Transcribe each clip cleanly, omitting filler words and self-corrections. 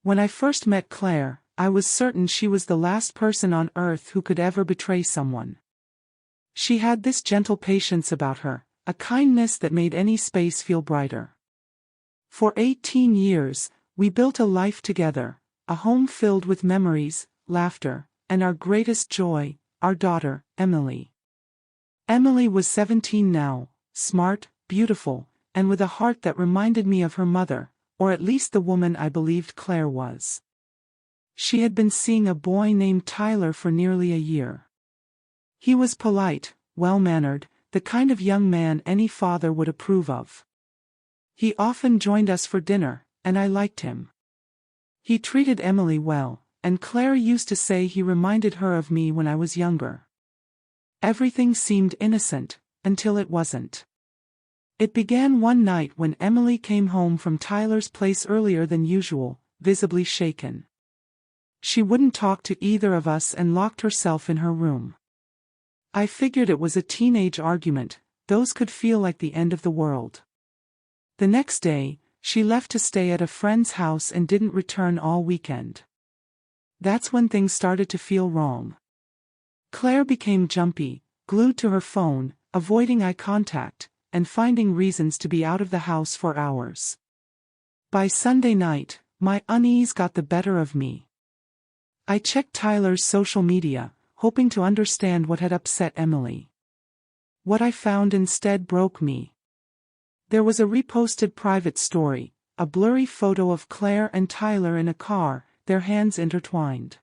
When I first met Claire, I was certain she was the last person on earth who could ever betray someone. She had this gentle patience about her, a kindness that made any space feel brighter. For 18 years, we built a life together, a home filled with memories, laughter, and our greatest joy, our daughter, Emily. Emily was 17 now, smart, beautiful, and with a heart that reminded me of her mother, or at least the woman I believed Claire was. She had been seeing a boy named Tyler for nearly a year. He was polite, well-mannered, the kind of young man any father would approve of. He often joined us for dinner, and I liked him. He treated Emily well, and Claire used to say he reminded her of me when I was younger. Everything seemed innocent, until it wasn't. It began one night when Emily came home from Tyler's place earlier than usual, visibly shaken. She wouldn't talk to either of us and locked herself in her room. I figured it was a teenage argument, those could feel like the end of the world. The next day, she left to stay at a friend's house and didn't return all weekend. That's when things started to feel wrong. Claire became jumpy, glued to her phone, avoiding eye contact, and finding reasons to be out of the house for hours. By Sunday night, my unease got the better of me. I checked Tyler's social media, hoping to understand what had upset Emily. What I found instead broke me. There was a reposted private story, a blurry photo of Claire and Tyler in a car, their hands intertwined.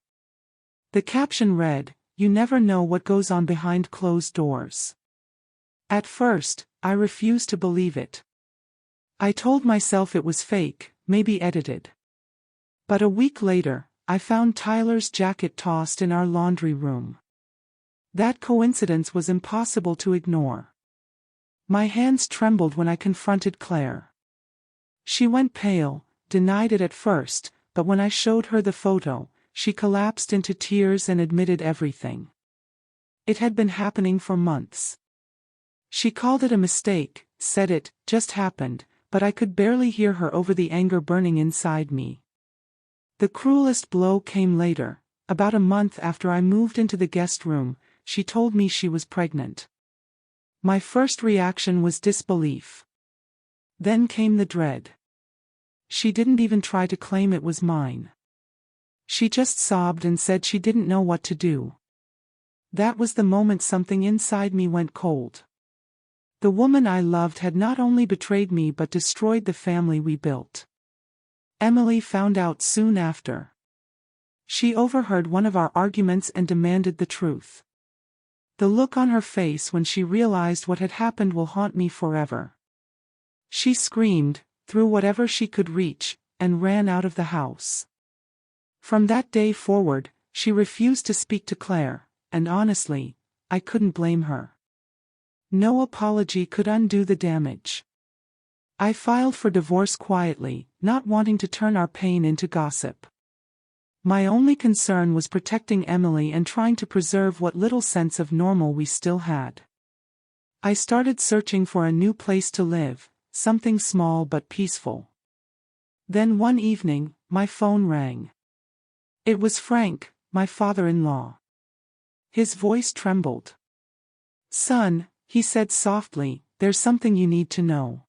The caption read, "You never know what goes on behind closed doors." At first, I refused to believe it. I told myself it was fake, maybe edited. But a week later, I found Tyler's jacket tossed in our laundry room. That coincidence was impossible to ignore. My hands trembled when I confronted Claire. She went pale, denied it at first, but when I showed her the photo, she collapsed into tears and admitted everything. It had been happening for months. She called it a mistake, said it just happened, but I could barely hear her over the anger burning inside me. The cruelest blow came later. About a month after I moved into the guest room, she told me she was pregnant. My first reaction was disbelief. Then came the dread. She didn't even try to claim it was mine. She just sobbed and said she didn't know what to do. That was the moment something inside me went cold. The woman I loved had not only betrayed me but destroyed the family we built. Emily found out soon after. She overheard one of our arguments and demanded the truth. The look on her face when she realized what had happened will haunt me forever. She screamed, threw whatever she could reach, and ran out of the house. From that day forward, she refused to speak to Claire, and honestly, I couldn't blame her. No apology could undo the damage. I filed for divorce quietly, not wanting to turn our pain into gossip. My only concern was protecting Emily and trying to preserve what little sense of normal we still had. I started searching for a new place to live, something small but peaceful. Then one evening, my phone rang. It was Frank, my father-in-law. His voice trembled. "Son," he said softly, "there's something you need to know."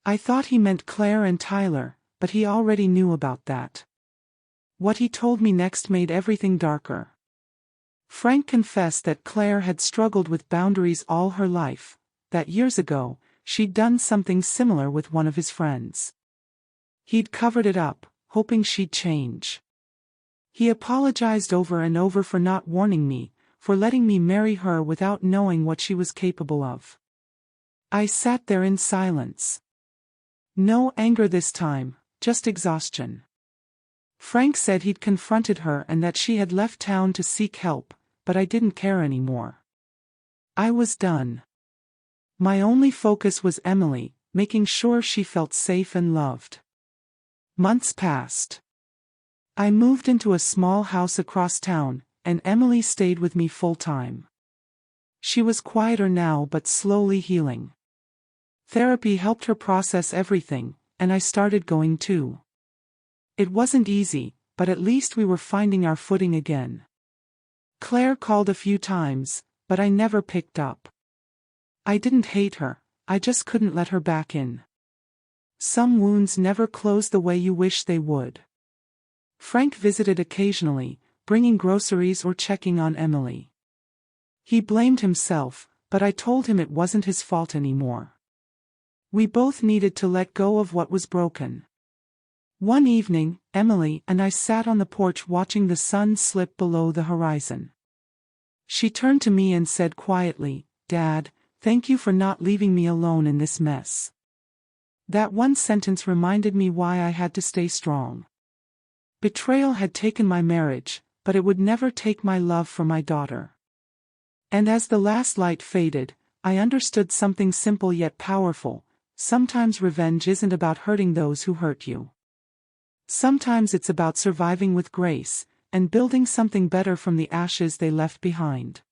I thought he meant Claire and Tyler, but he already knew about that. What he told me next made everything darker. Frank confessed that Claire had struggled with boundaries all her life, that years ago, she'd done something similar with one of his friends. He'd covered it up, hoping she'd change. He apologized over and over for not warning me, for letting me marry her without knowing what she was capable of. I sat there in silence. No anger this time, just exhaustion. Frank said he'd confronted her and that she had left town to seek help, but I didn't care anymore. I was done. My only focus was Emily, making sure she felt safe and loved. Months passed. I moved into a small house across town, and Emily stayed with me full-time. She was quieter now but slowly healing. Therapy helped her process everything, and I started going too. It wasn't easy, but at least we were finding our footing again. Claire called a few times, but I never picked up. I didn't hate her, I just couldn't let her back in. Some wounds never close the way you wish they would. Frank visited occasionally, bringing groceries or checking on Emily. He blamed himself, but I told him it wasn't his fault anymore. We both needed to let go of what was broken. One evening, Emily and I sat on the porch watching the sun slip below the horizon. She turned to me and said quietly, "Dad, thank you for not leaving me alone in this mess." That one sentence reminded me why I had to stay strong. Betrayal had taken my marriage, but it would never take my love for my daughter. And as the last light faded, I understood something simple yet powerful. Sometimes revenge isn't about hurting those who hurt you. Sometimes it's about surviving with grace, and building something better from the ashes they left behind.